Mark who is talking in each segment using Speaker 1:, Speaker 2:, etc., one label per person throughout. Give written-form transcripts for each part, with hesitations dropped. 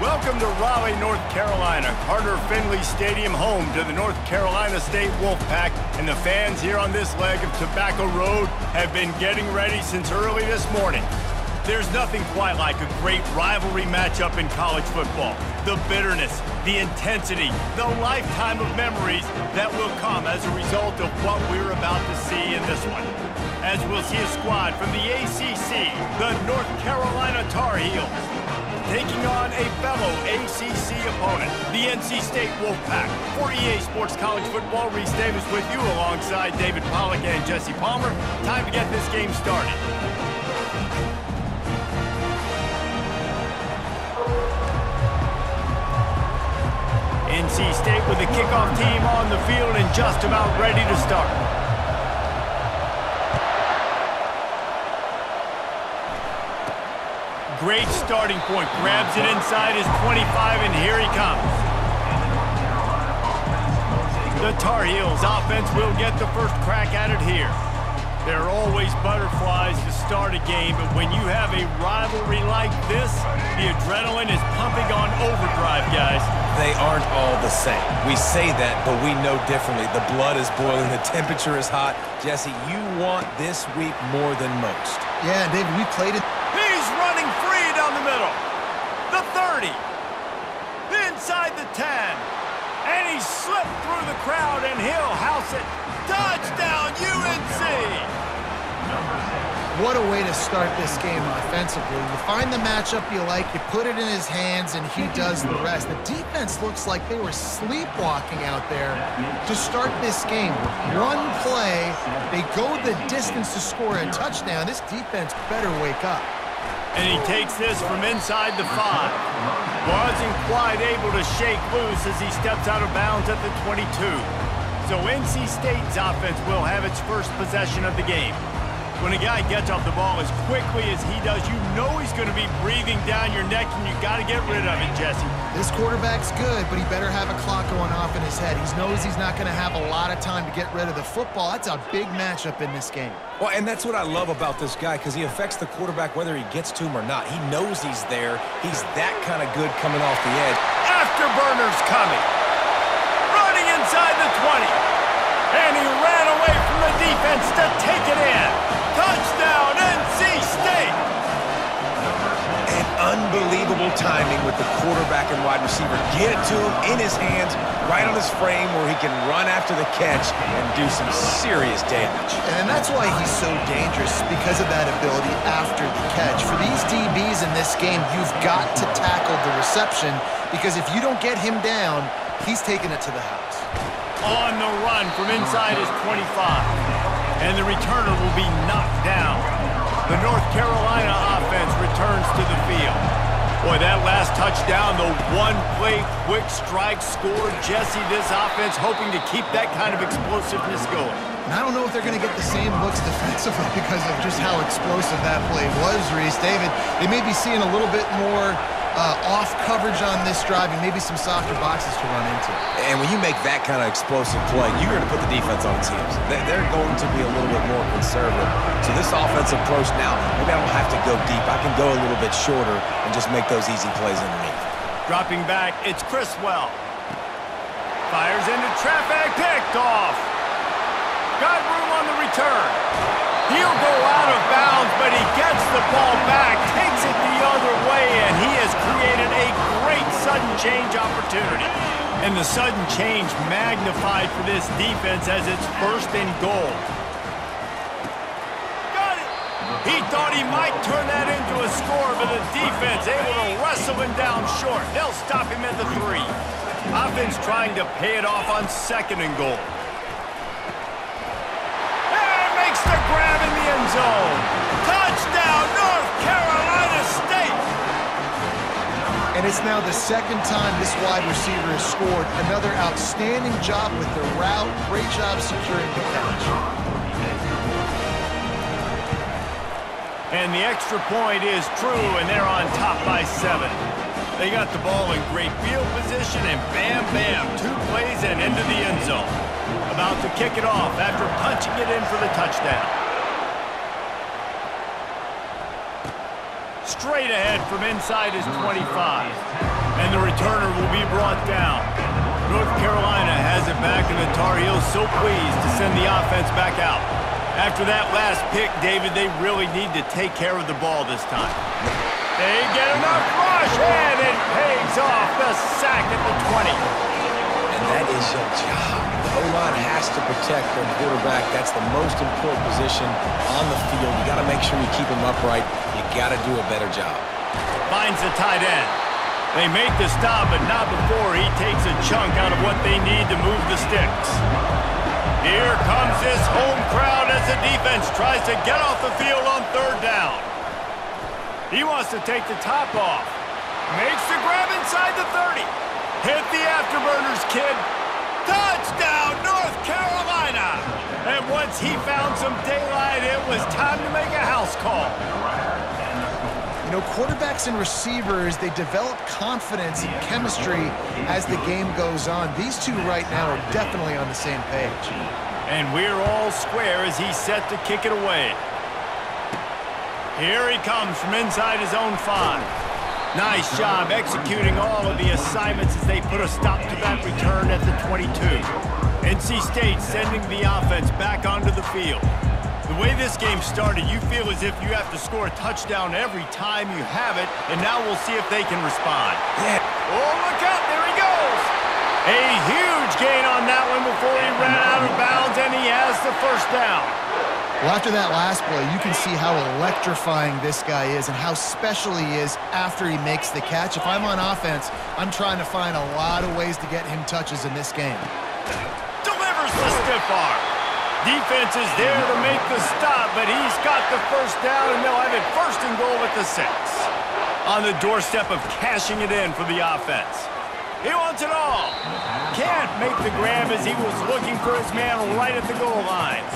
Speaker 1: Welcome to Raleigh, North Carolina, Carter Finley Stadium, home to the North Carolina State Wolfpack, and the fans here on this leg of Tobacco Road have been getting ready since early this morning. There's nothing quite like a great rivalry matchup in college football. The bitterness, the intensity, the lifetime of memories that will come as a result of what we're about to see in this one. As we'll see a squad from the ACC, the North Carolina Tar Heels, taking on a fellow ACC opponent, the NC State Wolfpack. For EA Sports College Football, Reese Davis with you alongside David Pollack and Jesse Palmer. Time to get this game started. NC State with the kickoff team on the field and just about ready to start. Great starting point. Grabs it inside his 25, and here he comes. The Tar Heels offense will get the first crack at it here. There are always butterflies to start a game, but when you have a rivalry like this, the adrenaline is pumping on overdrive, guys.
Speaker 2: They aren't all the same. We say that, but we know differently. The blood is boiling. The temperature is hot. Jesse, you want this week more than most.
Speaker 3: Yeah, David, we played it.
Speaker 1: He's running free down the middle. The 30. Inside the 10. And he slipped through the crowd, and he'll house it. Touchdown, UNC!
Speaker 3: What a way to start this game offensively. You find the matchup you like, you put it in his hands, and he does the rest. The defense looks like they were sleepwalking out there to start this game. One play, they go the distance to score a touchdown. This defense better wake up.
Speaker 1: And he takes this from inside the 5. Wasn't quite able to shake loose as he steps out of bounds at the 22. So NC State's offense will have its first possession of the game. When a guy gets off the ball as quickly as he does, you know he's going to be breathing down your neck, and you got to get rid of it, Jesse.
Speaker 3: This quarterback's good, but he better have a clock going off in his head. He knows he's not going to have a lot of time to get rid of the football. That's a big matchup in this game.
Speaker 2: Well, and that's what I love about this guy, because he affects the quarterback whether he gets to him or not. He knows he's there. He's that kind of good coming off the edge.
Speaker 1: Afterburners coming. Running inside the 20. And he ran away from the defense to take it in. Touchdown, NC State!
Speaker 2: And unbelievable timing with the quarterback and wide receiver. Get it to him in his hands, right on his frame where he can run after the catch and do some serious damage.
Speaker 3: And that's why he's so dangerous, because of that ability after the catch. For these DBs in this game, you've got to tackle the reception, because if you don't get him down, he's taking it to the house.
Speaker 1: On the run from inside his 25. And the returner will be knocked down. The North Carolina offense returns to the field. Boy, that last touchdown, the one-play quick strike score. Jesse, this offense hoping to keep that kind of explosiveness going.
Speaker 3: And I don't know if they're going to get the same looks defensively because of just how explosive that play was, Reese. David, they may be seeing a little bit more off coverage on this drive and maybe some softer boxes to run into.
Speaker 2: And when you make that kind of explosive play, you're going to put the defense on its heels. They're going to be a little bit more conservative. So this offensive approach now, maybe I don't have to go deep. I can go a little bit shorter and just make those easy plays underneath.
Speaker 1: Dropping back, it's Criswell. Fires into traffic, picked off. Got room on the return. He'll go out of bounds, but he gets the ball back, takes it the other way, and he has created a great sudden change opportunity. And the sudden change magnified for this defense as it's 1st and goal. Got it! He thought he might turn that into a score, but the defense able to wrestle him down short. They'll stop him at the 3. Offense trying to pay it off on 2nd and goal. Makes the grab in the end zone. Touchdown, North Carolina State!
Speaker 3: And it's now the 2nd time this wide receiver has scored. Another outstanding job with the route. Great job securing the catch.
Speaker 1: And the extra point is true, and they're on top by 7. They got the ball in great field position, and bam, bam, 2 plays and into the end zone. About to kick it off after punching it in for the touchdown. Straight ahead from inside his 25. And the returner will be brought down. North Carolina has it back, and the Tar Heels so pleased to send the offense back out. After that last pick, David, they really need to take care of the ball this time. They get enough rush, and it pays off the sack at the 20.
Speaker 2: And that is your job. The O-line has to protect their quarterback. That's the most important position on the field. You got to make sure you keep him upright. You got to do a better job.
Speaker 1: Finds the tight end. They make the stop, but not before he takes a chunk out of what they need to move the sticks. Here comes this home crowd as the defense tries to get off the field on third down. He wants to take the top off. Makes the grab inside the 30. Hit the afterburners, kid. Touchdown, North Carolina! And once he found some daylight, it was time to make a house call.
Speaker 3: You know, quarterbacks and receivers, they develop confidence and chemistry as the game goes on. These two right now are definitely on the same page.
Speaker 1: And we're all square as he's set to kick it away. Here he comes from inside his own 5. Nice job executing all of the assignments as they put a stop to that return at the 22. NC State sending the offense back onto the field. The way this game started, you feel as if you have to score a touchdown every time you have it, and now we'll see if they can respond.
Speaker 2: Yeah.
Speaker 1: Oh, look out, there he goes! A huge gain on that one before he ran out of bounds, and he has the first down.
Speaker 3: Well, after that last play, you can see how electrifying this guy is and how special he is after he makes the catch. If I'm on offense, I'm trying to find a lot of ways to get him touches in this game.
Speaker 1: Delivers the stiff arm. Defense is there to make the stop, but he's got the first down, and they'll have it first and goal at the 6. On the doorstep of cashing it in for the offense. He wants it all. Can't make the grab as he was looking for his man right at the goal line.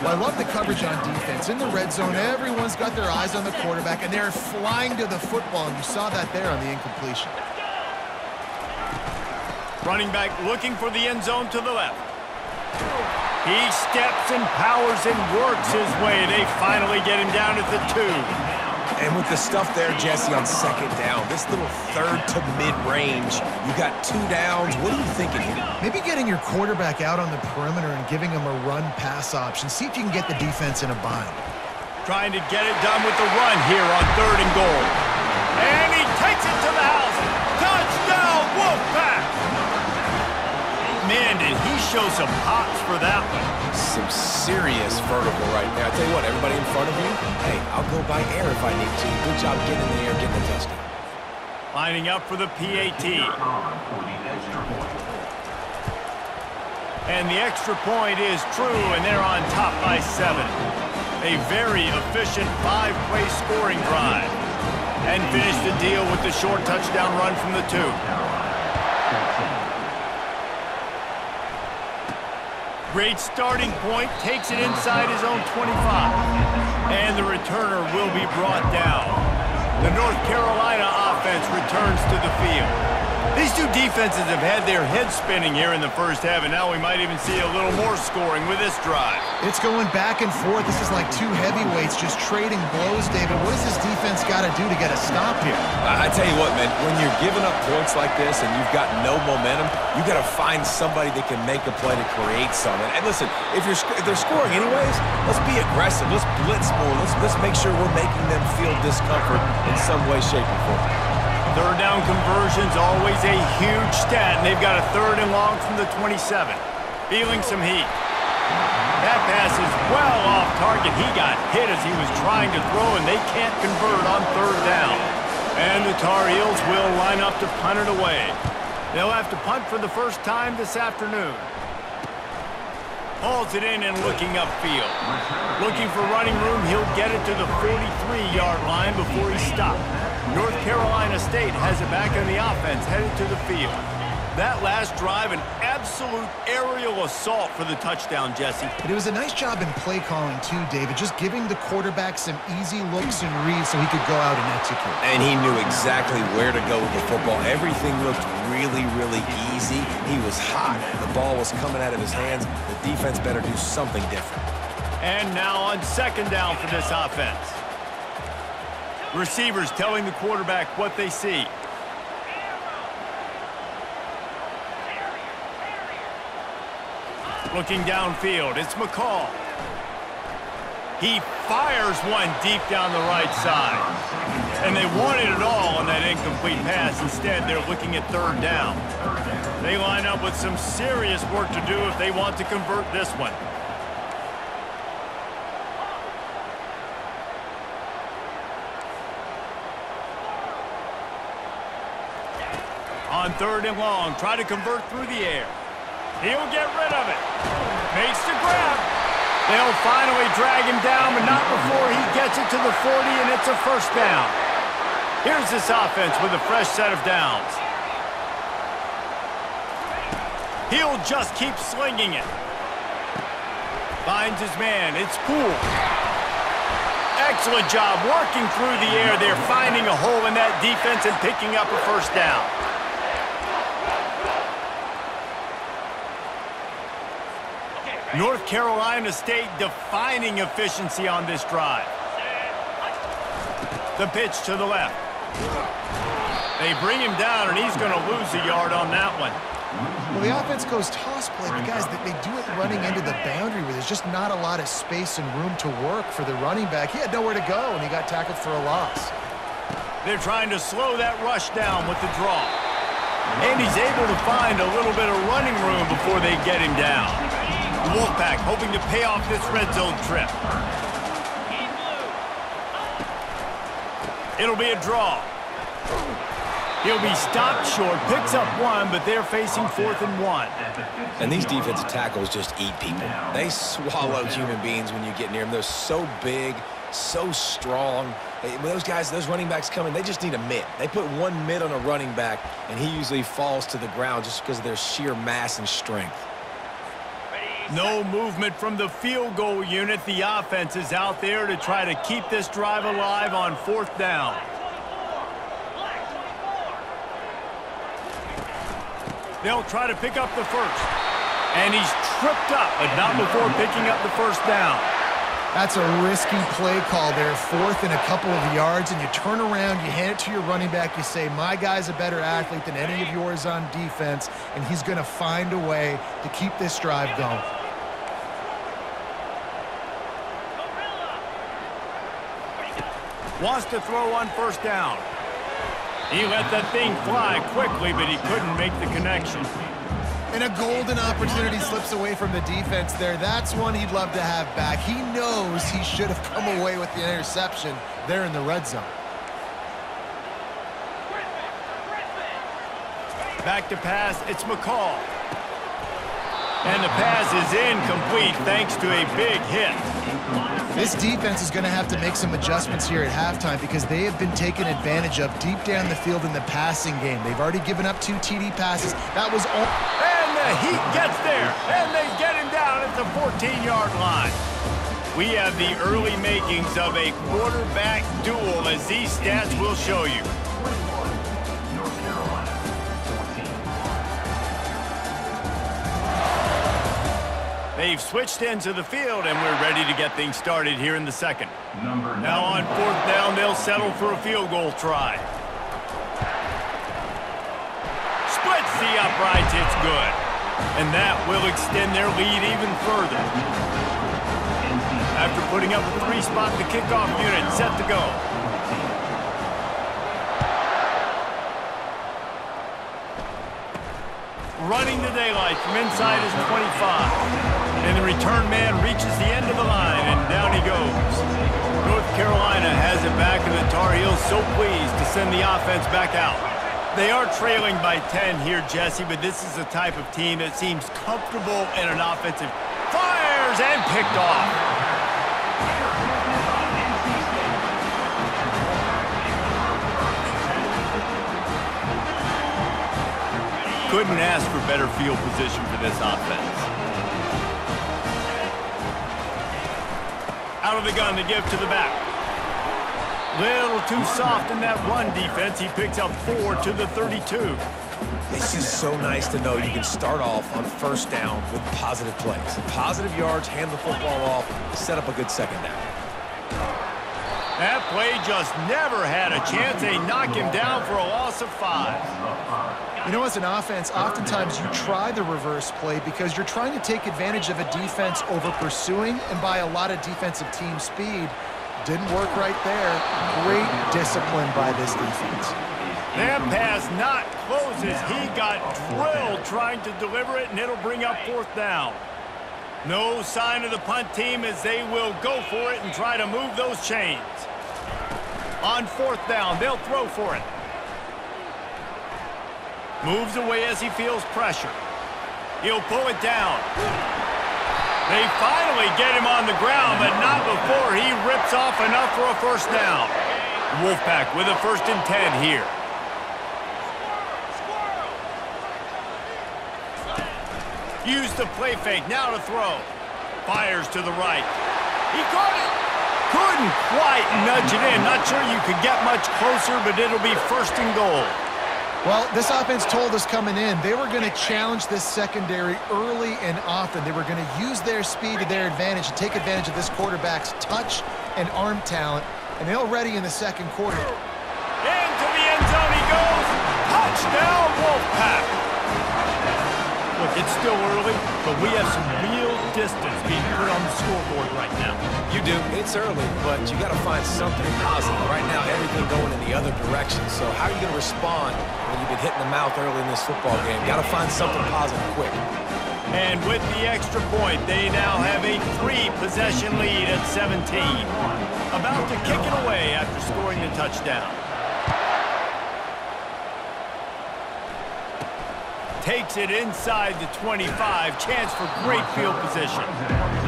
Speaker 3: Well, I love the coverage on defense. In the red zone, everyone's got their eyes on the quarterback, and they're flying to the football, and you saw that there on the incompletion.
Speaker 1: Running back looking for the end zone to the left. He steps and powers and works his way. They finally get him down at the 2.
Speaker 2: And with the stuff there, Jesse, on second down, this little third to mid-range, you got 2 downs. What are you thinking here?
Speaker 3: Maybe getting your quarterback out on the perimeter and giving him a run-pass option. See if you can get the defense in a bind.
Speaker 1: Trying to get it done with the run here on 3rd and goal. And he takes it to the house. Touchdown, Wolfpack! Man, did he show some hops for that one.
Speaker 2: Some serious vertical right there. I tell you what, everybody in front of you, hey, I'll go by air if I need to. Good job getting in the air, getting the touchdown.
Speaker 1: Lining up for the PAT. And the extra point is true, and they're on top by 7. A very efficient 5-play scoring drive. And finish the deal with the short touchdown run from the 2. Great starting point, takes it inside his own 25. And the returner will be brought down. The North Carolina offense returns to the field. These two defenses have had their heads spinning here in the first half, and now we might even see a little more scoring with this drive.
Speaker 3: It's going back and forth. This is like two heavyweights just trading blows, David. What does this defense got to do to get a stop here?
Speaker 2: I tell you what, man, when you're giving up points like this and you've got no momentum, you got to find somebody that can make a play to create something. And listen, if they're scoring anyways, let's be aggressive. Let's blitz more. Let's make sure we're making them feel discomfort in some way, shape, or form.
Speaker 1: 3rd down conversion's always a huge stat, and they've got a 3rd and long from the 27. Feeling some heat. That pass is well off target. He got hit as he was trying to throw, and they can't convert on 3rd down. And the Tar Heels will line up to punt it away. They'll have to punt for the first time this afternoon. Hauls it in and looking upfield. Looking for running room, he'll get it to the 43-yard line before he stopped. North Carolina State has it back on the offense, headed to the field. That last drive, an absolute aerial assault for the touchdown, Jesse.
Speaker 3: But it was a nice job in play calling too, David, just giving the quarterback some easy looks and reads so he could go out and execute.
Speaker 2: And he knew exactly where to go with the football. Everything looked really, really easy. He was hot. The ball was coming out of his hands. The defense better do something different.
Speaker 1: And now on 2nd down for this offense. Receivers telling the quarterback what they see. Looking downfield, it's McCall. He fires one deep down the right side. And they wanted it all on that incomplete pass. Instead, they're looking at third down. They line up with some serious work to do if they want to convert this one. On third and long, try to convert through the air. He'll get rid of it. Makes the grab. They'll finally drag him down, but not before he gets it to the 40, and it's a first down. Here's this offense with a fresh set of downs. He'll just keep slinging it. Finds his man. It's Poole. Excellent job working through the air. They're finding a hole in that defense and picking up a first down. North Carolina State defining efficiency on this drive. The pitch to the left. They bring him down, and he's going to lose a yard on that one.
Speaker 3: Well, the offense goes toss play, but guys, they do it running into the boundary where there's just not a lot of space and room to work for the running back. He had nowhere to go, and he got tackled for a loss.
Speaker 1: They're trying to slow that rush down with the draw. And he's able to find a little bit of running room before they get him down. The Wolfpack hoping to pay off this red zone trip. It'll be a draw. He'll be stopped short, picks up one, but they're facing 4th and 1.
Speaker 2: And these defensive tackles just eat people. They swallow human beings when you get near them. They're so big, so strong. When those guys, those running backs come in, they just need a mitt. They put one mitt on a running back, and he usually falls to the ground just because of their sheer mass and strength.
Speaker 1: No movement from the field goal unit. The offense is out there to try to keep this drive alive on 4th down. They'll try to pick up the first. And he's tripped up, but not before picking up the first down.
Speaker 3: That's a risky play call there. 4th and a couple of yards, and you turn around, you hand it to your running back, you say, my guy's a better athlete than any of yours on defense, and he's going to find a way to keep this drive going.
Speaker 1: Wants to throw on first down. He let that thing fly quickly, but he couldn't make the connection.
Speaker 3: And a golden opportunity slips away from the defense there. That's one he'd love to have back. He knows he should have come away with the interception there in the red zone.
Speaker 1: Back to pass, it's McCall. And the pass is incomplete thanks to a big hit.
Speaker 3: This defense is going to have to make some adjustments here at halftime because they have been taken advantage of deep down the field in the passing game. They've already given up 2 TD passes. That was all.
Speaker 1: And the heat gets there, and they get him down at the 14-yard line. We have the early makings of a quarterback duel, as these stats will show you. They've switched ends of the field, and we're ready to get things started here in the second. Now on 4th down, they'll settle for a field goal try. Splits the uprights, it's good. And that will extend their lead even further. After putting up a 3-spot, the kickoff unit set to go. Running the daylight from inside his 25. And the return man reaches the end of the line, and down he goes. North Carolina has it back, and the Tar Heels so pleased to send the offense back out. They are trailing by 10 here, Jesse, but this is the type of team that seems comfortable in an offensive. Fires and picked off. Couldn't ask for better field position for this offense. Out of the gun to give to the back. Little too soft in that run defense. He picks up 4 to the 32.
Speaker 2: This is so nice to know you can start off on 1st down with positive plays. Positive yards, hand the football off, set up a good 2nd down.
Speaker 1: That play just never had a chance. They knock him down for a loss of 5.
Speaker 3: You know, as an offense, oftentimes you try the reverse play because you're trying to take advantage of a defense over pursuing and by a lot of defensive team speed. Didn't work right there. Great discipline by this defense.
Speaker 1: That pass not closes. He got drilled trying to deliver it, and it'll bring up 4th down. No sign of the punt team as they will go for it and try to move those chains. On 4th down, they'll throw for it. Moves away as he feels pressure. He'll pull it down. They finally get him on the ground, but not before he rips off enough for a 1st down. Wolfpack with a 1st and 10 here. Use the play fake, now to throw. Fires to the right. He caught it. Couldn't quite nudge it in. Not sure you could get much closer, but it'll be 1st and goal.
Speaker 3: Well, this offense told us coming in they were going to challenge this secondary early and often. They were going to use their speed to their advantage and take advantage of this quarterback's touch and arm talent, and they're ready in the 2nd quarter.
Speaker 1: Into the end zone he goes. Touchdown, Wolfpack. Look, it's still early, but we have some real distance being put on the scoreboard right now.
Speaker 2: You do. It's early, but you got to find something positive. Right now, everything going in the other direction. So how are you going to respond when you've been hit in the mouth early in this football game? Got to find something positive quick.
Speaker 1: And with the extra point, they now have a 3-possession lead at 17. About to kick it away after scoring the touchdown. Takes it inside the 25. Chance for great field position.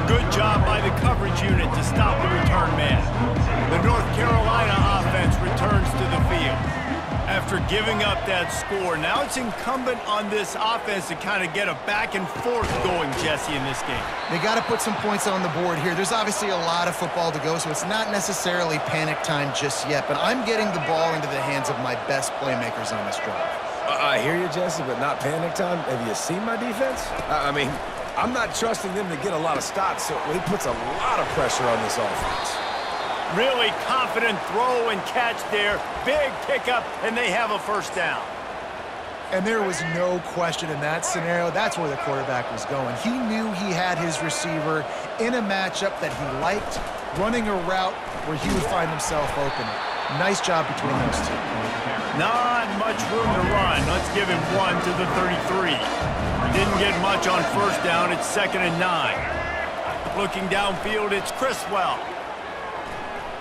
Speaker 1: Good job by the coverage unit to stop the return man. The North Carolina offense returns to the field. After giving up that score, now it's incumbent on this offense to kind of get a back and forth going, Jesse, in this game.
Speaker 3: They got to put some points on the board here. There's obviously a lot of football to go, so it's not necessarily panic time just yet, but I'm getting the ball into the hands of my best playmakers on this drive.
Speaker 2: I hear you, Jesse, but not panic time. Have you seen my defense? I mean, I'm not trusting them to get a lot of stops, so he puts a lot of pressure on this offense.
Speaker 1: Really confident throw and catch there. Big pickup, and they have a 1st down.
Speaker 3: And there was no question in that scenario. That's where the quarterback was going. He knew he had his receiver in a matchup that he liked, running a route where he would find himself open. Nice job between those two.
Speaker 1: Not much room to run. Let's give him 1 to the 33. Didn't get much on 1st down. It's 2nd and 9. Looking downfield, it's Criswell.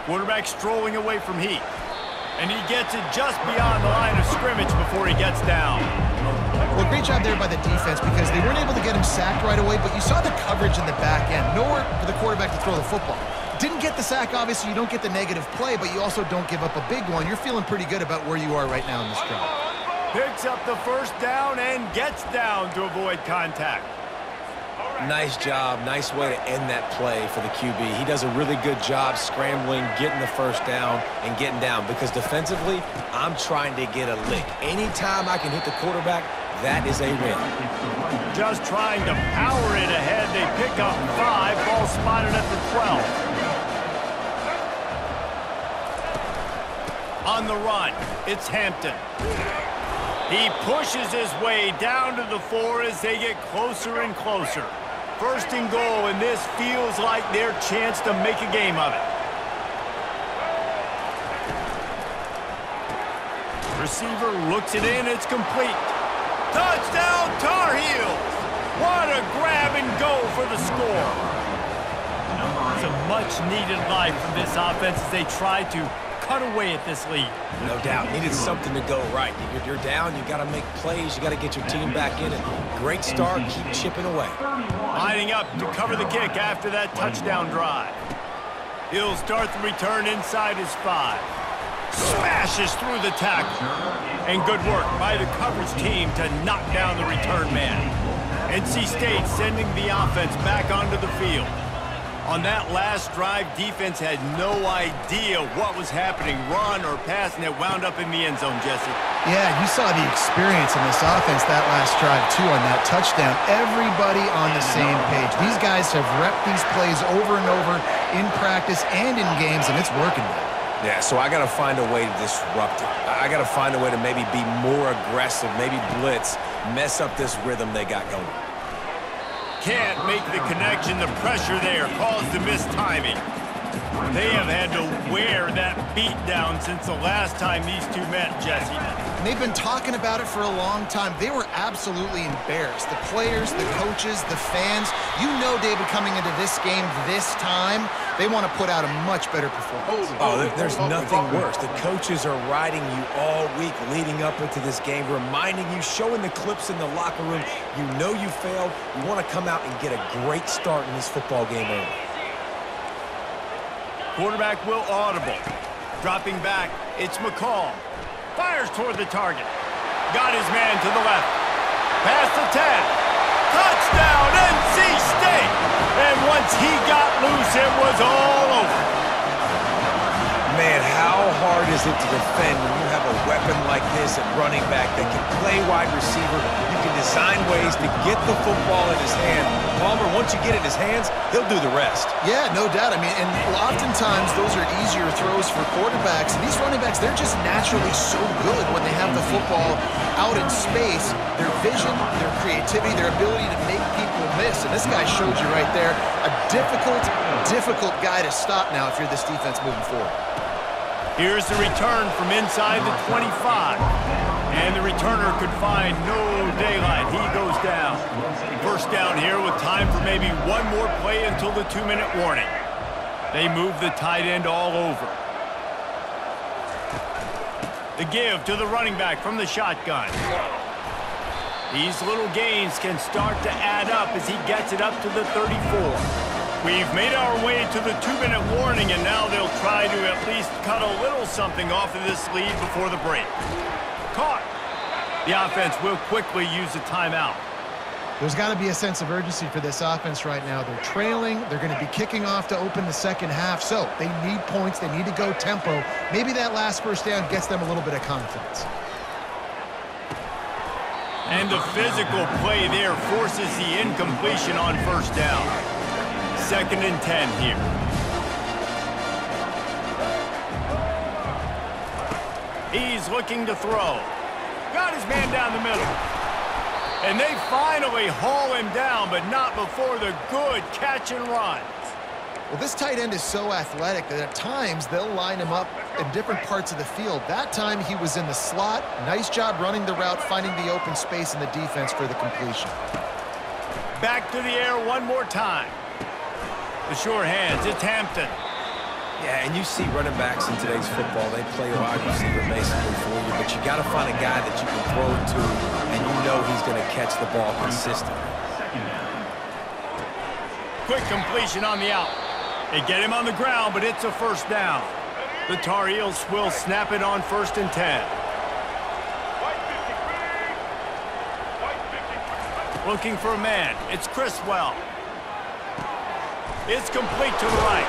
Speaker 1: Quarterback strolling away from Heath. And he gets it just beyond the line of scrimmage before he gets down.
Speaker 3: Well, great job there by the defense because they weren't able to get him sacked right away, but you saw the coverage in the back end. Nowhere for the quarterback to throw the football. Didn't get the sack, obviously. You don't get the negative play, but you also don't give up a big one. You're feeling pretty good about where you are right now in this drive.
Speaker 1: Picks up the 1st down and gets down to avoid contact.
Speaker 2: Nice job. Nice way to end that play for the QB. He does a really good job scrambling, getting the 1st down, and getting down. Because defensively, I'm trying to get a lick. Anytime I can hit the quarterback, that is a win.
Speaker 1: Just trying to power it ahead. They pick up 5. Ball spotted at the 12. On the run, it's Hampton. He pushes his way down to the 4 as they get closer and closer. 1st and goal, and this feels like their chance to make a game of it. Receiver looks it in, it's complete. Touchdown, Tar Heels! What a grab and go for the score. It's a much-needed life from this offense as they try to cut away at this lead.
Speaker 2: No doubt. Needed something to go right. You're down, you got to make plays, you got to get your team back in it. Great start, keep chipping away.
Speaker 1: Lining up to cover the kick after that touchdown drive. He'll start the return inside his 5. Smashes through the tackle. And good work by the coverage team to knock down the return man. NC State sending the offense back onto the field. On that last drive, defense had no idea what was happening, run or pass, and it wound up in the end zone, Jesse.
Speaker 3: Yeah, you saw the experience in this offense that last drive, too, on that touchdown. Everybody on the same page. These guys have repped these plays over and over in practice and in games, and it's working now.
Speaker 2: Yeah, so I got to find a way to disrupt it. I got to find a way to maybe be more aggressive, maybe blitz, mess up this rhythm they got going.
Speaker 1: Can't make the connection. The pressure there caused the missed timing. They have had to wear that beat down since the last time these two met, Jesse.
Speaker 3: They've been talking about it for a long time. They were absolutely embarrassed. The players, the coaches, the fans. You know, David, coming into this game this time, they want to put out a much better performance.
Speaker 2: Oh, there's nothing worse. The coaches are riding you all week leading up into this game, reminding you, showing the clips in the locker room. You know you failed. You want to come out and get a great start in this football game early.
Speaker 1: Quarterback will audible. Dropping back, it's McCall. Fires toward the target. Got his man to the left. Pass the 10. Touchdown, NC State! And once he got loose, it was all over.
Speaker 2: Man, how hard is it to defend when you have a weapon like this at running back that can play wide receiver? You can design ways to get the football in his hand. Palmer, once you get it in his hands, he'll do the rest.
Speaker 3: Yeah, no doubt. I mean, and oftentimes those are easier throws for quarterbacks. And these running backs, they're just naturally so good when they have the football out in space. Their vision, their creativity, their ability to make people miss. And this guy showed you right there, a difficult guy to stop now if you're this defense moving forward.
Speaker 1: Here's the return from inside the 25. And the returner could find no daylight. He goes down. First down here with time for maybe one more play until the 2-minute warning. They move the tight end all over. The give to the running back from the shotgun. These little gains can start to add up as he gets it up to the 34. We've made our way to the 2-minute warning, and now they'll try to at least cut a little something off of this lead before the break. Caught. The offense will quickly use a timeout.
Speaker 3: There's got to be a sense of urgency for this offense right now. They're trailing. They're going to be kicking off to open the second half, so they need points. They need to go tempo. Maybe that last first down gets them a little bit of confidence.
Speaker 1: And the physical play there forces the incompletion on first down. 2nd and 10 here. He's looking to throw. Got his man down the middle. And they finally haul him down, but not before the good catch and run.
Speaker 3: Well, this tight end is so athletic that at times they'll line him up in different parts of the field. That time he was in the slot. Nice job running the route, finding the open space in the defense for the completion.
Speaker 1: Back to the air one more time. The sure hands, it's Hampton.
Speaker 2: Yeah, and you see running backs in today's football, they play wide receiver basically for you, but you got to find a guy that you can throw it to, and you know he's going to catch the ball consistently.
Speaker 1: Quick completion on the out. They get him on the ground, but it's a first down. The Tar Heels will snap it on 1st and 10. Looking for a man. It's Criswell. It's complete to the right.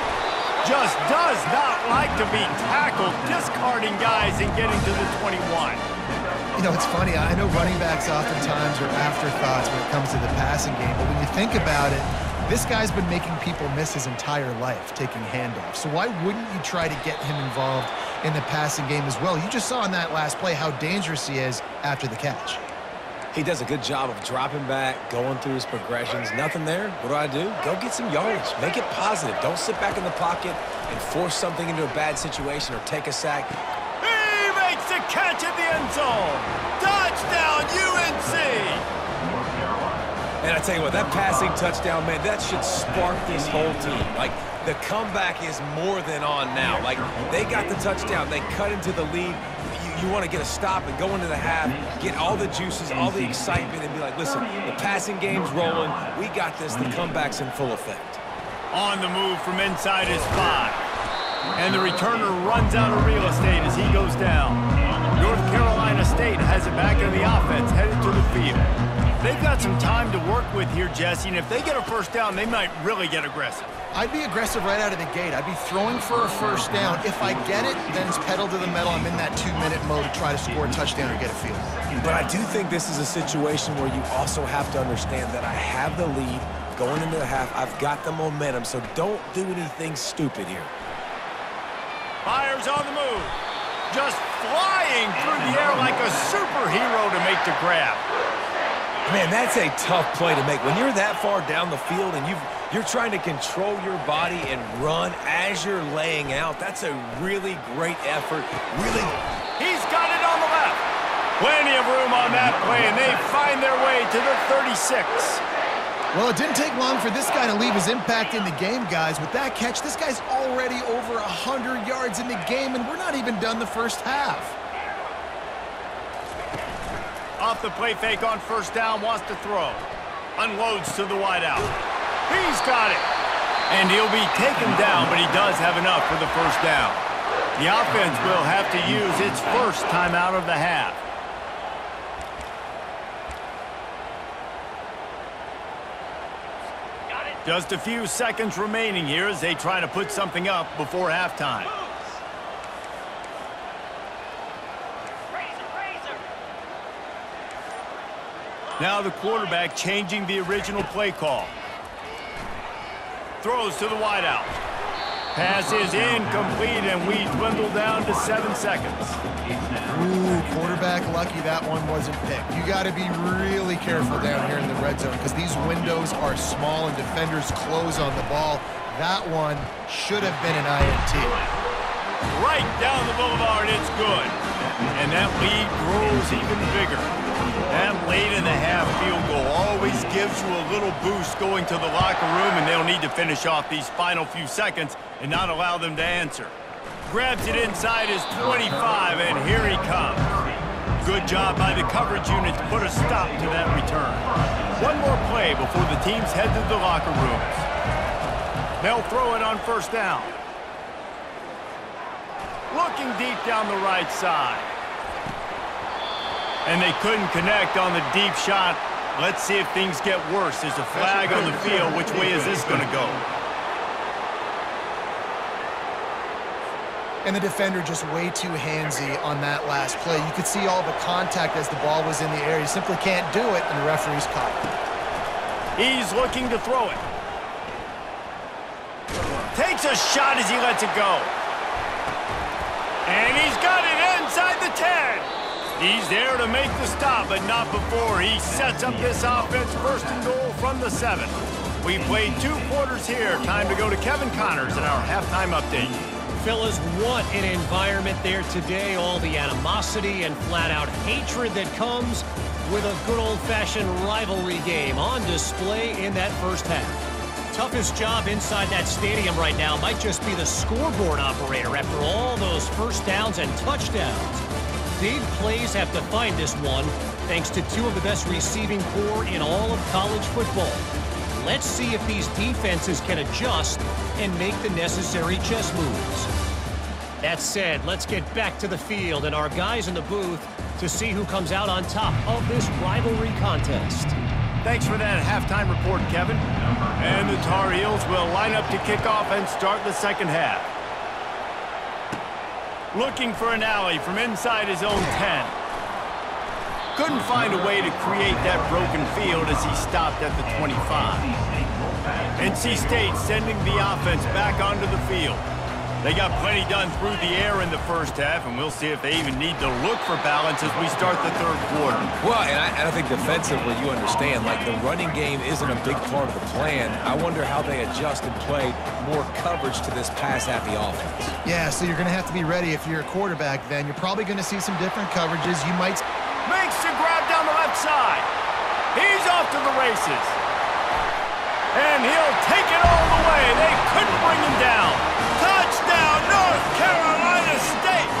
Speaker 1: Just does not like to be tackled, discarding guys and getting to the 21.
Speaker 3: You know, it's funny. I know running backs oftentimes are afterthoughts when it comes to the passing game, but when you think about it, this guy's been making people miss his entire life, taking handoffs. So why wouldn't you try to get him involved in the passing game as well? You just saw in that last play how dangerous he is after the catch.
Speaker 2: He does a good job of dropping back, going through his progressions. Nothing there. What do? Go get some yardage. Make it positive. Don't sit back in the pocket and force something into a bad situation or take a sack.
Speaker 1: He makes the catch at the end zone. Touchdown, UNC!
Speaker 2: And I tell you what, that passing touchdown, man, that should spark this whole team. Like, the comeback is more than on now. Like, they got the touchdown. They cut into the lead. You want to get a stop and go into the half, get all the juices, all the excitement, and be like, listen, the passing game's rolling. We got this. The comeback's in full effect.
Speaker 1: On the move from inside his 5. And the returner runs out of real estate as he goes down. North Carolina State has it back in the offense, headed to the field. They've got some time to work with here, Jesse, and if they get a first down, they might really get aggressive.
Speaker 3: I'd be aggressive right out of the gate. I'd be throwing for a first down. If I get it, then it's pedal to the metal. I'm in that 2-minute mode to try to score a touchdown or get a field.
Speaker 2: But I do think this is a situation where you also have to understand that I have the lead going into the half. I've got the momentum, so don't do anything stupid here.
Speaker 1: Fires Bears on the move. Just flying through the air like a superhero to make the grab.
Speaker 2: Man, that's a tough play to make. When you're that far down the field and you're trying to control your body and run as you're laying out, that's a really great effort.
Speaker 1: He's got it on the left. Plenty of room on that play, and they find their way to the 36.
Speaker 3: Well, it didn't take long for this guy to leave his impact in the game, guys. With that catch, this guy's already over 100 yards in the game, and we're not even done the first half.
Speaker 1: Off the play fake on first down, wants to throw. Unloads to the wideout. He's got it. And he'll be taken down, but he does have enough for the first down. The offense will have to use its first timeout of the half. Just a few seconds remaining here as they try to put something up before halftime. Now the quarterback changing the original play call. Throws to the wideout. Pass is incomplete, and we dwindle down to 7 seconds.
Speaker 3: Ooh, quarterback lucky that one wasn't picked. You got to be really careful down here in the red zone because these windows are small and defenders close on the ball. That one should have been an INT.
Speaker 1: Right down the boulevard, it's good. And that lead grows even bigger. That late in the half field goal always gives you a little boost going to the locker room, and they'll need to finish off these final few seconds and not allow them to answer. Grabs it inside his 25, and here he comes. Good job by the coverage unit to put a stop to that return. One more play before the teams head to the locker rooms. They'll throw it on first down. Looking deep down the right side. And they couldn't connect on the deep shot. Let's see if things get worse. There's a flag on the field. Which way is this going to go?
Speaker 3: And the defender just way too handsy on that last play. You could see all the contact as the ball was in the air. He simply can't do it, and the referee's caught it.
Speaker 1: He's looking to throw it. Takes a shot as he lets it go. And he's got it inside the 10. He's there to make the stop, but not before he sets up this offense first and goal from the 7. We played 2 quarters here. Time to go to Kevin Connors in our halftime update.
Speaker 4: Fellas, what an environment there today. All the animosity and flat-out hatred that comes with a good old-fashioned rivalry game on display in that first half. Toughest job inside that stadium right now might just be the scoreboard operator after all those first downs and touchdowns. Big plays have defined this one, thanks to 2 of the best receiving corps in all of college football. Let's see if these defenses can adjust and make the necessary chess moves. That said, let's get back to the field and our guys in the booth to see who comes out on top of this rivalry contest.
Speaker 1: Thanks for that halftime report, Kevin. And the Tar Heels will line up to kick off and start the second half. Looking for an alley from inside his own 10. Couldn't find a way to create that broken field as he stopped at the 25. NC State sending the offense back onto the field. They got plenty done through the air in the first half, and we'll see if they even need to look for balance as we start the third quarter.
Speaker 2: Well, and I think defensively, you understand, like the running game isn't a big part of the plan. I wonder how they adjust and play more coverage to this pass-happy offense.
Speaker 3: Yeah, so you're going to have to be ready if you're a quarterback then. You're probably going to see some different coverages. You might...
Speaker 1: Makes the grab down the left side. He's off to the races. And he'll take it all the way. They couldn't bring him down. Touchdown, North Carolina State!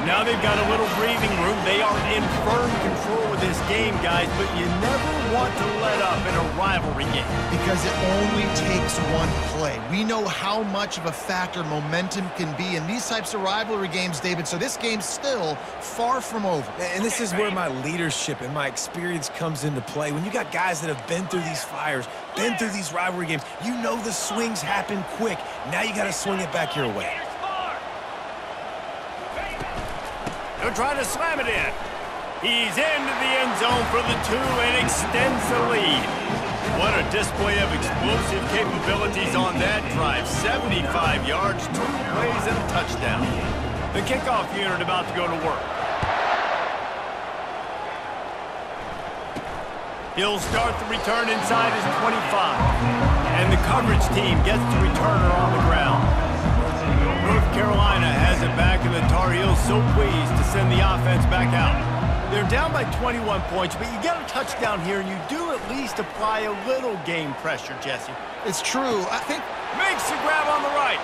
Speaker 1: Now they've got a little breathing room. They are in firm control of this game, guys, but you never want to let up in a rivalry game.
Speaker 3: Because it only takes one play. We know how much of a factor momentum can be in these types of rivalry games, David, so this game's still far from over.
Speaker 2: And this is where my leadership and my experience comes into play. When you got guys that have been through these fires, been through these rivalry games, you know the swings happen quick. Now you got to swing it back your way.
Speaker 1: They'll try to slam it in. He's into the end zone for the 2 and extends the lead. What a display of explosive capabilities on that drive. 75 yards, 2 plays, and a touchdown. The kickoff unit about to go to work. He'll start the return inside his 25. And the coverage team gets the returner on the ground. North Carolina has it back, and the Tar Heels so pleased to send the offense back out. They're down by 21 points, but you get a touchdown here, and you do at least apply a little game pressure, Jesse.
Speaker 3: It's true. I think
Speaker 1: Makes the grab on the right.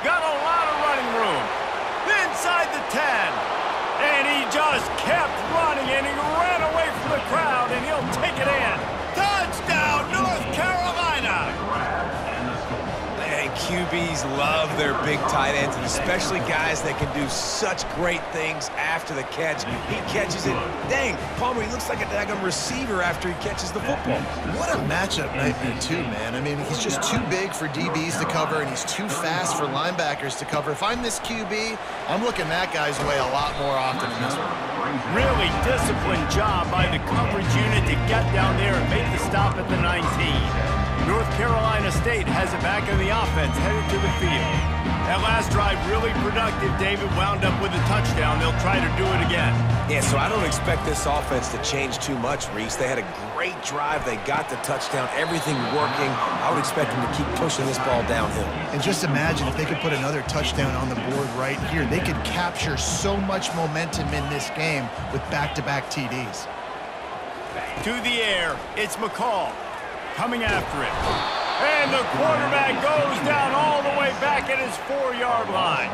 Speaker 1: Got a lot of running room. Inside the 10. And he just kept running, and he ran away from the crowd, and he'll take it in. Touchdown, North Carolina!
Speaker 2: And QBs love their big tight ends, and especially guys that can do such great things after the catch. He catches it. Dang, Palmer, he looks like a daggone receiver after he catches the football.
Speaker 3: what a matchup nightmare, too, man. I mean, he's just too big for DBs to cover, and he's too fast for linebackers to cover. If I'm this QB, I'm looking that guy's way a lot more often in this one.
Speaker 1: Really disciplined job by the coverage unit to get down there and make the stop at the 19. North Carolina State has it back in the offense, headed to the field. That last drive really productive. David wound up with a touchdown. They'll try to do it again.
Speaker 2: Yeah, so I don't expect this offense to change too much, Reese. They had a great drive. They got the touchdown, everything working. I would expect them to keep pushing this ball downhill.
Speaker 3: And just imagine if they could put another touchdown on the board right here. They could capture so much momentum in this game with back-to-back TDs.
Speaker 1: To the air, it's McCall coming after it. And the quarterback goes down all the way back at his 4-yard line.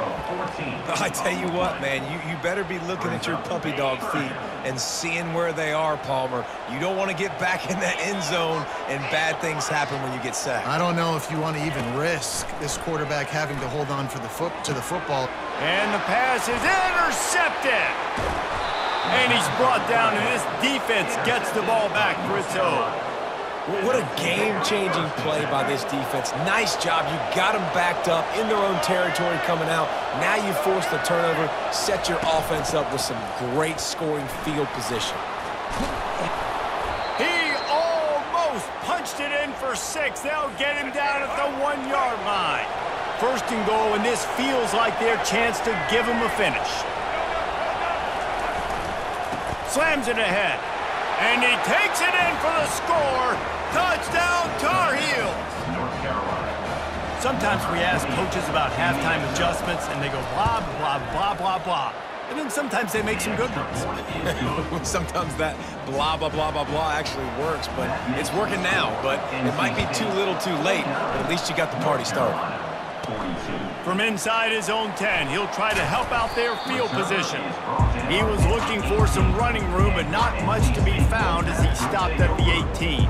Speaker 2: I tell you what, man, you better be looking at your puppy dog feet and seeing where they are, Palmer. You don't want to get back in that end zone and bad things happen when you get sacked.
Speaker 3: I don't know if you want to even risk this quarterback having to hold on for the football.
Speaker 1: And the pass is intercepted. And he's brought down, and this defense gets the ball back for its own.
Speaker 2: What a game-changing play by this defense. Nice job. You got them backed up in their own territory coming out. Now you force the turnover, set your offense up with some great scoring field position.
Speaker 1: He almost punched it in for 6. They'll get him down at the 1-yard line. First and goal, and this feels like their chance to give him a finish. Slams it ahead. And he takes it in for the score. Touchdown, Tar Heels! Sometimes we ask coaches about halftime adjustments, and they go blah, blah, blah, blah, blah. And then sometimes they make some good ones.
Speaker 2: Sometimes that blah, blah, blah, blah, blah actually works, but it's working now. But it might be too little too late, but at least you got the party started.
Speaker 1: From inside his own 10, he'll try to help out their field position. He was looking for some running room, but not much to be found as he stopped at the 18.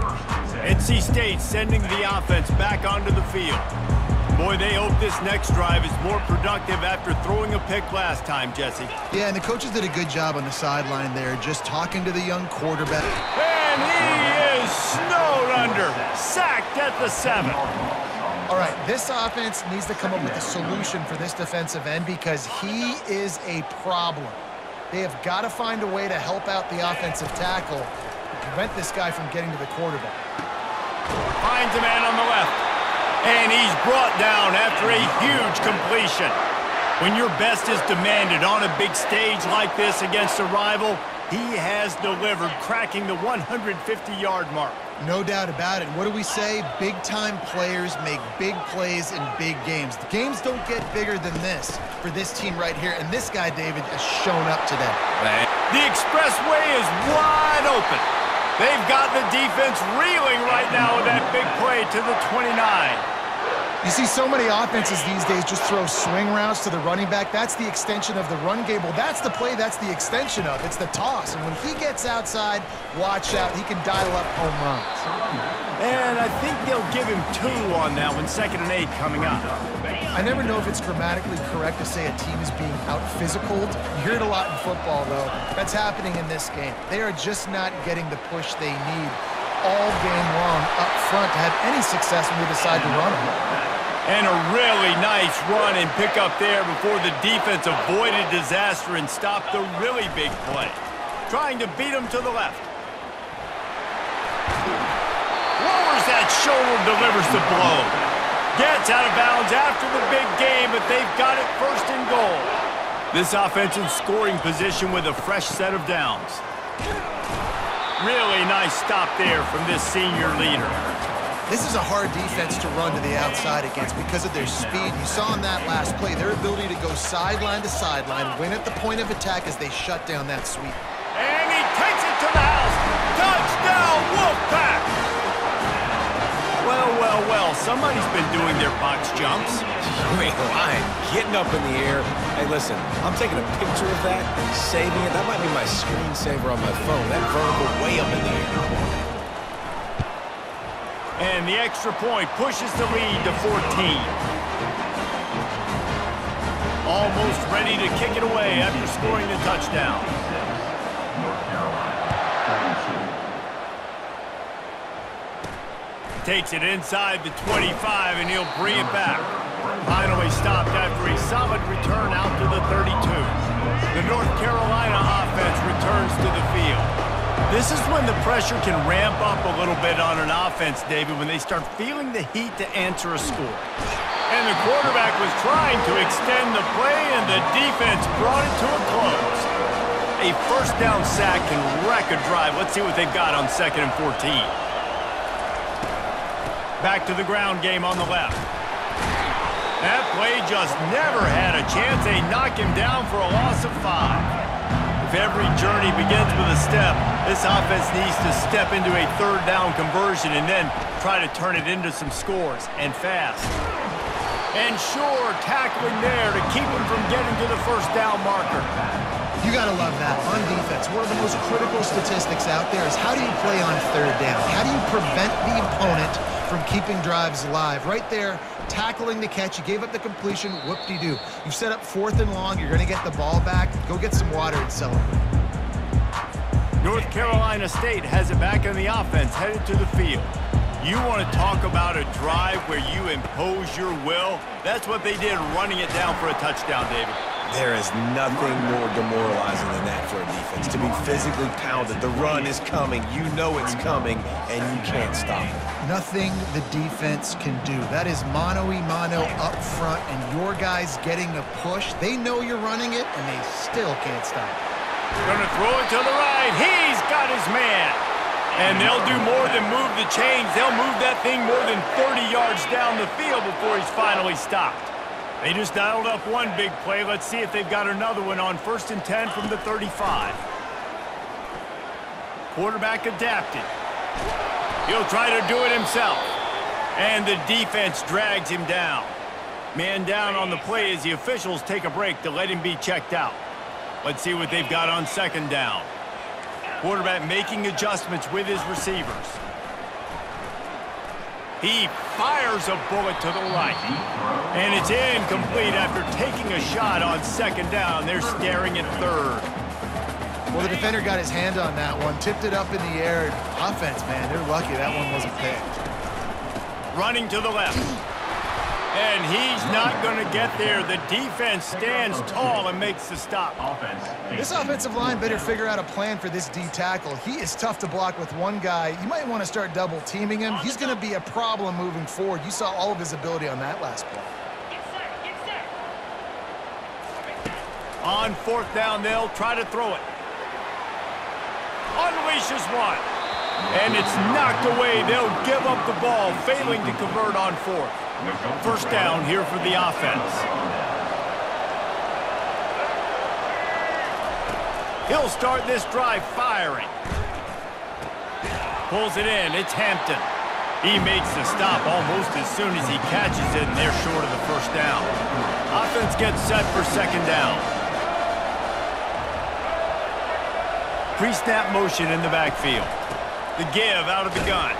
Speaker 1: NC State sending the offense back onto the field. Boy, they hope this next drive is more productive after throwing a pick last time, Jesse.
Speaker 3: Yeah, and the coaches did a good job on the sideline there, just talking to the young quarterback.
Speaker 1: And he is snowed under, sacked at the 7.
Speaker 3: All right, this offense needs to come up with a solution for this defensive end because he is a problem. They have got to find a way to help out the offensive tackle to prevent this guy from getting to the quarterback.
Speaker 1: Finds a man on the left. And he's brought down after a huge completion. When your best is demanded on a big stage like this against a rival, he has delivered, cracking the 150-yard mark.
Speaker 3: No doubt about it. What do we say? Big-time players make big plays in big games. The games don't get bigger than this for this team right here, and this guy, David, has shown up today.
Speaker 1: The expressway is wide open. They've got the defense reeling right now with that big play to the 29.
Speaker 3: You see so many offenses these days just throw swing routes to the running back. That's the extension of the run game. Well, that's the play that's the extension of. It's the toss. And when he gets outside, watch out. He can dial up home runs.
Speaker 1: And I think they'll give him 2 on that one, 2nd and 8 coming up.
Speaker 3: I never know if it's grammatically correct to say a team is being out-physicaled. You hear it a lot in football, though. That's happening in this game. They are just not getting the push they need all game long up front to have any success when they decide to run them.
Speaker 1: And a really nice run and pick up there before the defense avoided disaster and stopped the really big play. Trying to beat him to the left. Lowers that shoulder delivers the blow. Gets out of bounds after the big game, but they've got it first and goal. This offense in scoring position with a fresh set of downs. Really nice stop there from this senior leader.
Speaker 3: This is a hard defense to run to the outside against because of their speed. You saw in that last play their ability to go sideline to sideline, win at the point of attack as they shut down that sweep.
Speaker 1: And he takes it to the house. Touchdown, Wolfpack! Well, well, well, somebody's been doing their box jumps.
Speaker 2: You ain't lying. Getting up in the air. Hey, listen, I'm taking a picture of that, saving it. That might be my screensaver on my phone. That vertical way up in the air.
Speaker 1: And the extra point pushes the lead to 14. Almost ready to kick it away after scoring the touchdown. Takes it inside the 25, and he'll bring it back. Finally stopped after a solid return out to the 32. The North Carolina offense returns to the field. This is when the pressure can ramp up a little bit on an offense, David, when they start feeling the heat to answer a score. And the quarterback was trying to extend the play, and the defense brought it to a close. A first down sack can wreck a drive. Let's see what they've got on 2nd and 14. Back to the ground game on the left. That play just never had a chance. They knock him down for a loss of 5. If every journey begins with a step, this offense needs to step into a third down conversion and then try to turn it into some scores, and fast. And sure, tackling there to keep him from getting to the first down marker.
Speaker 3: You got to love that. On defense, one of the most critical statistics out there is how do you play on third down? How do you prevent the opponent from keeping drives alive? Right there, tackling the catch. You gave up the completion. Whoop-de-doo. You've set up 4th and long. You're going to get the ball back. Go get some water and celebrate.
Speaker 1: North Carolina State has it back on the offense, headed to the field. You want to talk about a drive where you impose your will? That's what they did, running it down for a touchdown, David.
Speaker 2: There is nothing more demoralizing than that for a defense. To be physically pounded. The run is coming. You know it's coming, and you can't stop it.
Speaker 3: Nothing the defense can do. That is mano-a-mano up front, and your guys getting a push. They know you're running it, and they still can't stop it.
Speaker 1: Gonna throw it to the right. He's got his man. And they'll do more than move the chains. They'll move that thing more than 30 yards down the field before he's finally stopped. They just dialed up one big play. Let's see if they've got another one on 1st and 10 from the 35. Quarterback adapted. He'll try to do it himself. And the defense drags him down. Man down on the play as the officials take a break to let him be checked out. Let's see what they've got on 2nd down. Quarterback making adjustments with his receivers. He fires a bullet to the right. And it's incomplete after taking a shot on 2nd down. They're staring at 3rd.
Speaker 3: Well, the defender got his hand on that one, tipped it up in the air. Offense, man, they're lucky that one wasn't picked.
Speaker 1: Running to the left. And he's not going to get there. The defense stands tall and makes the stop.
Speaker 3: This offensive line better figure out a plan for this D tackle. He is tough to block with one guy. You might want to start double teaming him. He's going to be a problem moving forward. You saw all of his ability on that last play.
Speaker 1: On 4th down, they'll try to throw it. Unleashes one. And it's knocked away. They'll give up the ball, failing to convert on 4th. First down here for the offense. He'll start this drive firing. Pulls it in. It's Hampton. He makes the stop almost as soon as he catches it, and they're short of the first down. Offense gets set for 2nd down. Pre-snap motion in the backfield. The give out of the gun.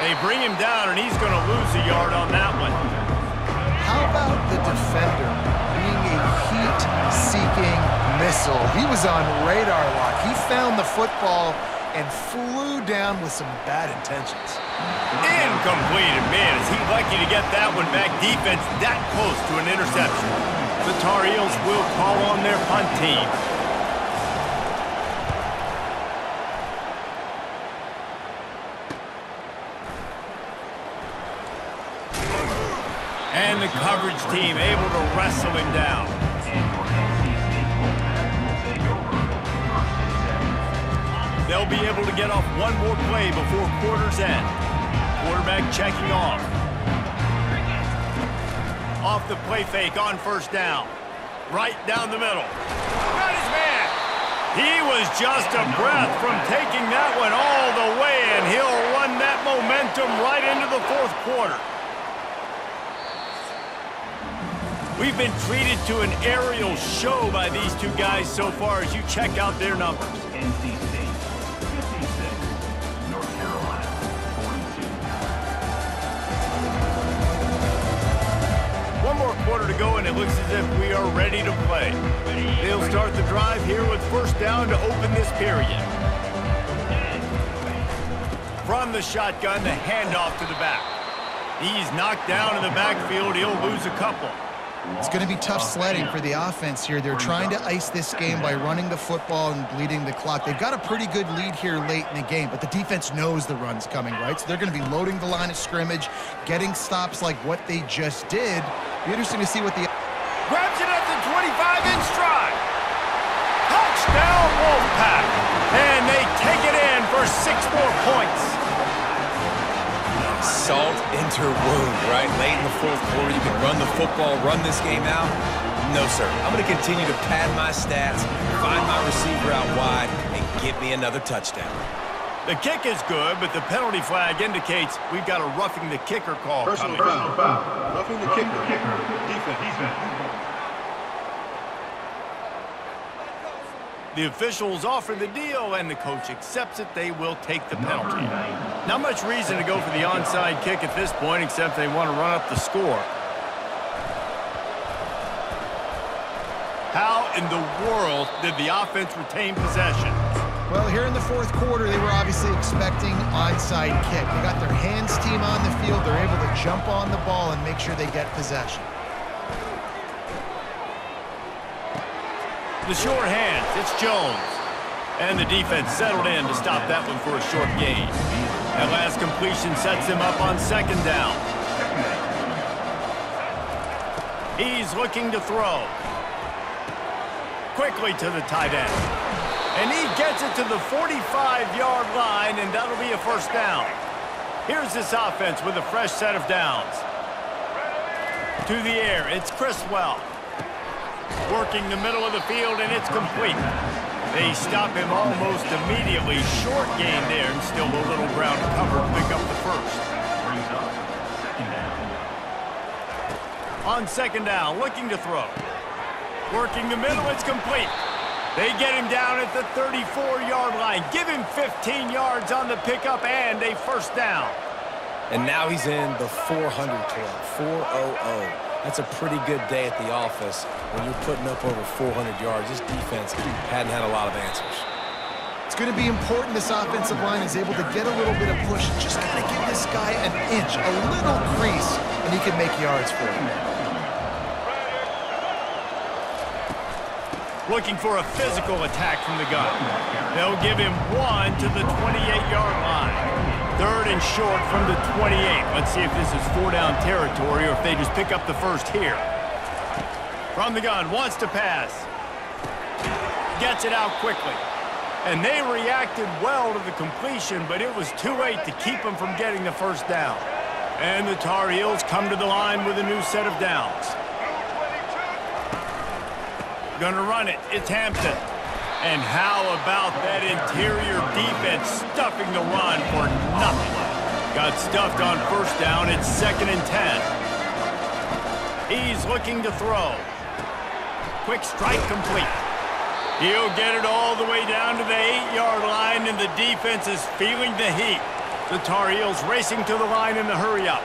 Speaker 1: They bring him down, and he's going to lose a yard on that one.
Speaker 3: How about the defender being a heat-seeking missile? He was on radar lock. He found the football and flew down with some bad intentions.
Speaker 1: Incomplete, and man, is he lucky to get that one back. Defense that close to an interception. The Tar Heels will call on their punt team. And the coverage team able to wrestle him down. They'll be able to get off one more play before quarter's end. Quarterback checking off. Off the play fake on first down. Right down the middle. Got his man. He was just a breath from taking that one all the way, and he'll run that momentum right into the fourth quarter. We've been treated to an aerial show by these two guys so far as you check out their numbers.
Speaker 5: NC State, 56. North Carolina, 42.
Speaker 1: One more quarter to go, and it looks as if we are ready to play. They'll start the drive here with first down to open this period. From the shotgun, the handoff to the back. He's knocked down in the backfield. He'll lose a couple.
Speaker 3: It's going to be tough sledding for the offense here. They're trying to ice this game by running the football and bleeding the clock. They've got a pretty good lead here late in the game, but the defense knows the run's coming, right? So they're going to be loading the line of scrimmage, getting stops like what they just did. Be interesting to see what the...
Speaker 1: Grabs it at the 25 in stride. Touchdown, Wolfpack. And they take it in for 6 more points.
Speaker 2: Salt into wound, right? Late in the fourth quarter, you can run the football, run this game out. No, sir. I'm going to continue to pad my stats, find my receiver out wide, and get me another touchdown.
Speaker 1: The kick is good, but the penalty flag indicates we've got a roughing the kicker call coming.
Speaker 6: Personal foul. Roughing the kicker. Defense.
Speaker 1: The officials offer the deal, and the coach accepts it. They will take the penalty. Not much reason to go for the onside kick at this point, except they want to run up the score. How in the world did the offense retain possession?
Speaker 3: Well, here in the fourth quarter, they were obviously expecting onside kick. They got their hands team on the field. They're able to jump on the ball and make sure they get possession.
Speaker 1: The short hands, it's Jones. And the defense settled in to stop that one for a short gain. That last completion sets him up on second down. He's looking to throw. Quickly to the tight end. And he gets it to the 45-yard line, and that'll be a first down. Here's this offense with a fresh set of downs. To the air, it's Criswell. Working the middle of the field, and it's complete. They stop him almost immediately. Short gain there, and still a little ground cover to pick up the first. On second down, looking to throw. Working the middle, it's complete. They get him down at the 34-yard line. Give him 15 yards on the pickup and a first down.
Speaker 2: And now he's in the 400 club, 400. That's a pretty good day at the office when you're putting up over 400 yards. This defense hadn't had a lot of answers.
Speaker 3: It's going to be important this offensive line is able to get a little bit of push. Just got to give this guy an inch, a little crease, and he can make yards for him.
Speaker 1: Looking for a physical attack from the gun. They'll give him one to the 28-yard line. Third and short from the 28. Let's see if this is 4-down territory or if they just pick up the first here. From the gun, wants to pass. Gets it out quickly. And they reacted well to the completion, but it was too late to keep them from getting the first down. And the Tar Heels come to the line with a new set of downs. Gonna run it. It's Hampton. And how about that interior defense stuffing the run for nothing? Got stuffed on first down. It's 2nd and 10. He's looking to throw. Quick strike complete. He'll get it all the way down to the 8-yard line, and the defense is feeling the heat. The Tar Heels racing to the line in the hurry-up.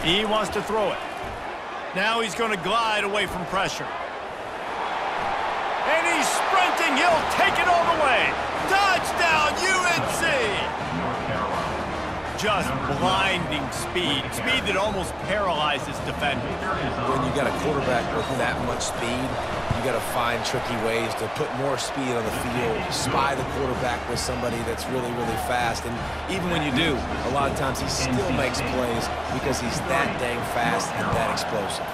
Speaker 1: He wants to throw it. Now he's going to glide away from pressure. And he's sprinting. He'll take it all the way. Touchdown, UNC! just blinding speed. Speed that almost paralyzes defenders.
Speaker 2: When you got a quarterback with that much speed, you got to find tricky ways to put more speed on the field, spy the quarterback with somebody that's really, really fast. And even when you do, a lot of times he still makes plays because he's that dang fast and that explosive.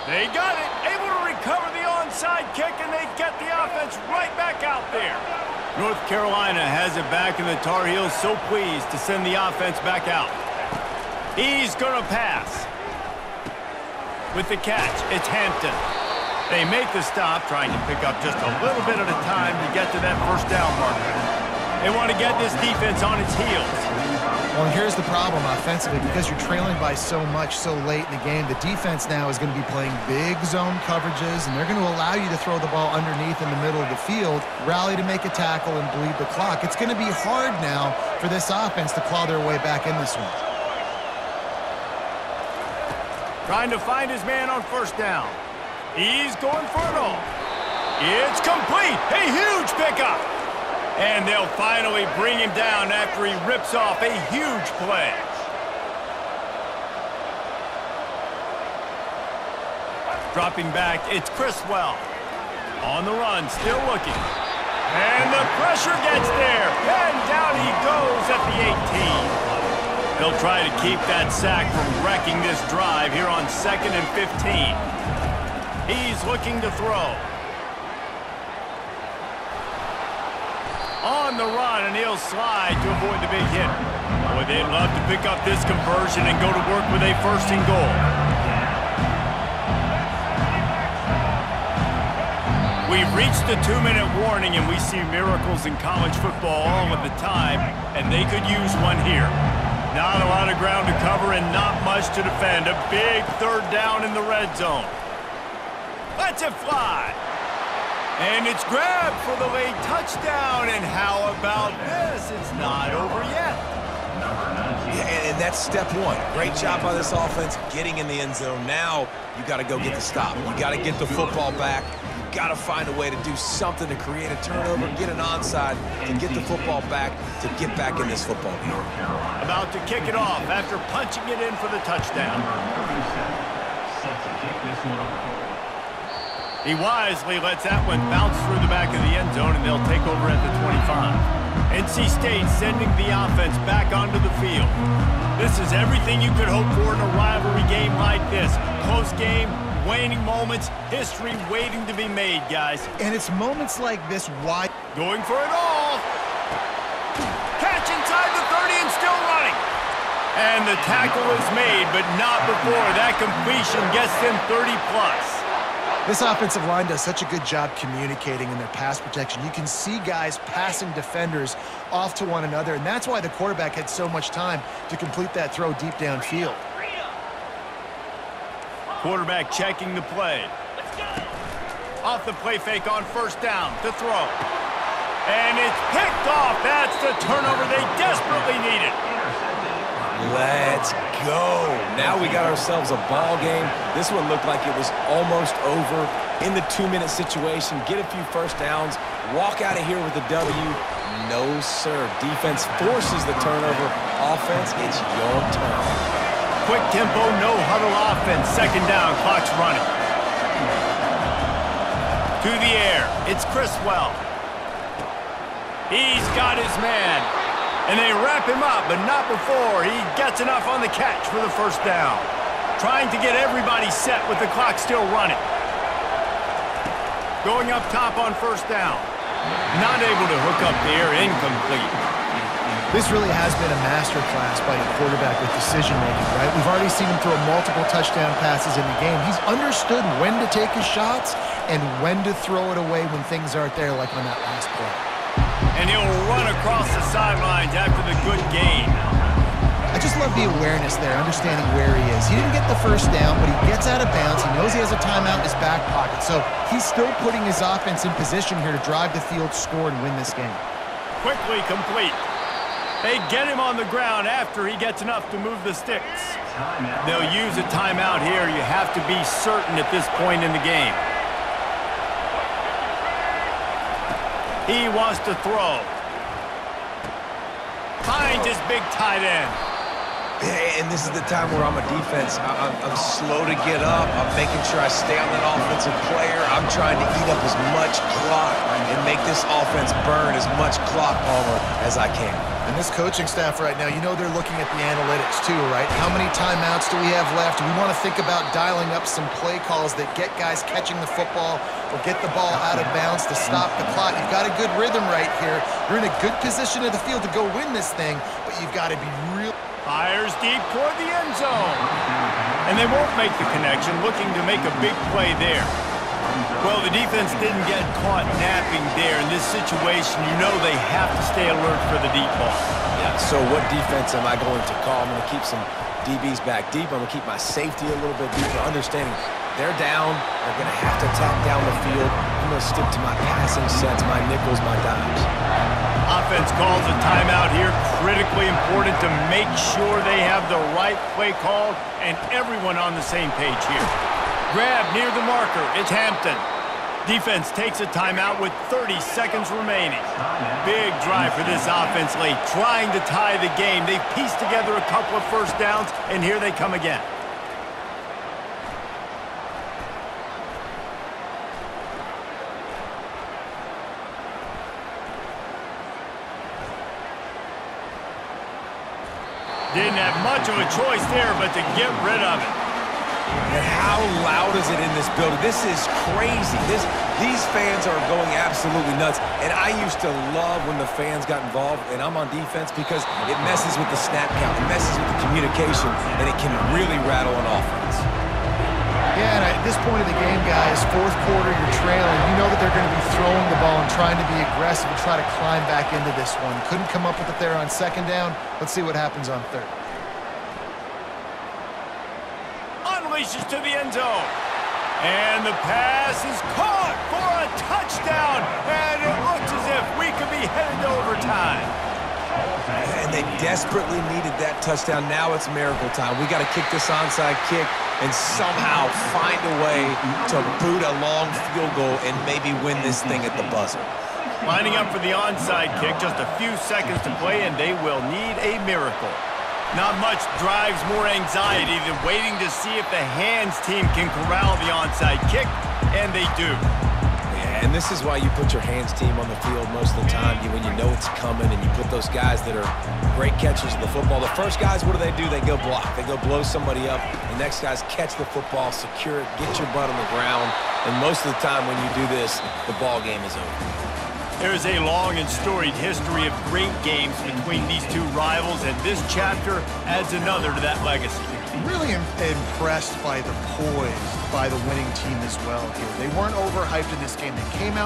Speaker 1: They got it, able to recover the onside kick, and they get the offense right back out there. North Carolina has it back, and the Tar Heels so pleased to send the offense back out. He's going to pass. With the catch, it's Hampton. They make the stop, trying to pick up just a little bit at a time to get to that first down marker. They want to get this defense on its heels.
Speaker 3: Well, here's the problem offensively. Because you're trailing by so much so late in the game, the defense now is going to be playing big zone coverages, and they're going to allow you to throw the ball underneath in the middle of the field, rally to make a tackle, and bleed the clock. It's going to be hard now for this offense to claw their way back in this one.
Speaker 1: Trying to find his man on first down. He's going for it all. It's complete. A huge pickup. And they'll finally bring him down after he rips off a huge play. Dropping back, it's Criswell. On the run, still looking. And the pressure gets there. And down he goes at the 18. They'll try to keep that sack from wrecking this drive here on 2nd and 15. He's looking to throw. On the run, and he'll slide to avoid the big hit. Boy, they'd love to pick up this conversion and go to work with a 1st and goal. We've reached the 2-minute warning, and we see miracles in college football all of the time, and they could use one here. Not a lot of ground to cover and not much to defend. A big 3rd down in the red zone. Let's it fly. And it's grabbed for the late touchdown. And how about this? It's not over yet.
Speaker 2: Yeah, and that's step one. Great job by this offense getting in the end zone. Now you got to go get the stop. You got to get the football back. You got to find a way to do something to create a turnover, get an onside, and get the football back to get back in this football game.
Speaker 1: About to kick it off after punching it in for the touchdown. He wisely lets that one bounce through the back of the end zone, and they'll take over at the 25. NC State sending the offense back onto the field. This is everything you could hope for in a rivalry game like this. Close game, waning moments, history waiting to be made, guys.
Speaker 3: And it's moments like this why...
Speaker 1: Going for it all. Catch inside the 30 and still running. And the tackle is made, but not before that completion gets them 30+.
Speaker 3: This offensive line does such a good job communicating in their pass protection. You can see guys passing defenders off to one another, and that's why the quarterback had so much time to complete that throw deep downfield.
Speaker 1: Quarterback checking the play. Off the play fake on 1st down to throw. And it's picked off. That's the turnover they desperately needed.
Speaker 2: Let's go. Now we got ourselves a ball game. This one looked like it was almost over in the 2-minute situation. Get a few first downs, walk out of here with a W. No, sir. Defense forces the turnover. Offense, it's your turn.
Speaker 1: Quick tempo, no huddle offense. 2nd down, clock's running. To the air, it's Criswell. He's got his man. And they wrap him up, but not before he gets enough on the catch for the 1st down. Trying to get everybody set with the clock still running. Going up top on 1st down. Not able to hook up there, incomplete.
Speaker 3: This really has been a masterclass by the quarterback with decision-making, right? We've already seen him throw multiple touchdown passes in the game. He's understood when to take his shots and when to throw it away when things aren't there, like on that last play.
Speaker 1: And he'll run across the sidelines after the good gain.
Speaker 3: I just love the awareness there, understanding where he is. He didn't get the 1st down, but he gets out of bounds. He knows he has a timeout in his back pocket, so he's still putting his offense in position here to drive the field, score, and win this game.
Speaker 1: Quickly complete. They get him on the ground after he gets enough to move the sticks. They'll use a timeout here. You have to be certain at this point in the game. He wants to throw. finds his big tight end.
Speaker 2: And this is the time where I'm a defense. I'm slow to get up. I'm making sure I stay on that offensive player. I'm trying to eat up as much clock and make this offense burn as much clock, Palmer, as I can.
Speaker 3: And this coaching staff right now, you know they're looking at the analytics too, right? How many timeouts do we have left? We want to think about dialing up some play calls that get guys catching the football or get the ball out of bounds to stop the clock. You've got a good rhythm right here. You're in a good position of the field to go win this thing, but you've got to be real.
Speaker 1: Fires deep toward the end zone. And they won't make the connection, looking to make a big play there. Well, the defense didn't get caught napping there. In this situation, you know they have to stay alert for the deep ball.
Speaker 2: Yeah, so what defense am I going to call? I'm going to keep some DBs back deep. I'm going to keep my safety a little bit deeper, understanding they're down. They're going to have to attack down the field. I'm going to stick to my passing sets, my nickels, my dimes.
Speaker 1: Offense calls a timeout here. Critically important to make sure they have the right play called and everyone on the same page here. Grab near the marker. It's Hampton. Defense takes a timeout with 30 seconds remaining. Big drive for this offense late, trying to tie the game. They've pieced together a couple of first downs, and here they come again. Didn't have much of a choice there, but to get rid of it.
Speaker 2: And how loud is it in this building? This is crazy. These fans are going absolutely nuts. And I used to love when the fans got involved, and I'm on defense because it messes with the snap count, it messes with the communication, and it can really rattle an offense.
Speaker 3: Yeah, and at this point of the game, guys, fourth quarter, you're trailing. You know that they're going to be throwing the ball and trying to be aggressive and try to climb back into this one. Couldn't come up with it there on second down. Let's see what happens on third.
Speaker 1: Unleashes to the end zone. And the pass is caught for a touchdown. And it looks as if we could be headed to overtime.
Speaker 2: And they desperately needed that touchdown. Now it's miracle time. We got to kick this onside kick and somehow find a way to boot a long field goal and maybe win this thing at the buzzer.
Speaker 1: Lining up for the onside kick, just a few seconds to play, and they will need a miracle. Not much drives more anxiety than waiting to see if the hands team can corral the onside kick, and they do.
Speaker 2: Yeah, and this is why you put your hands team on the field most of the time, when you know it's coming, and you put those guys that are great catchers of the football. The first guys, what do? They go block. They go blow somebody up. The next guys catch the football, secure it, get your butt on the ground, and most of the time when you do this, the ball game is over.
Speaker 1: There's a long and storied history of great games between these two rivals, and this chapter adds another to that legacy.
Speaker 3: Really impressed by the poise by the winning team as well here. They weren't overhyped in this game. They came out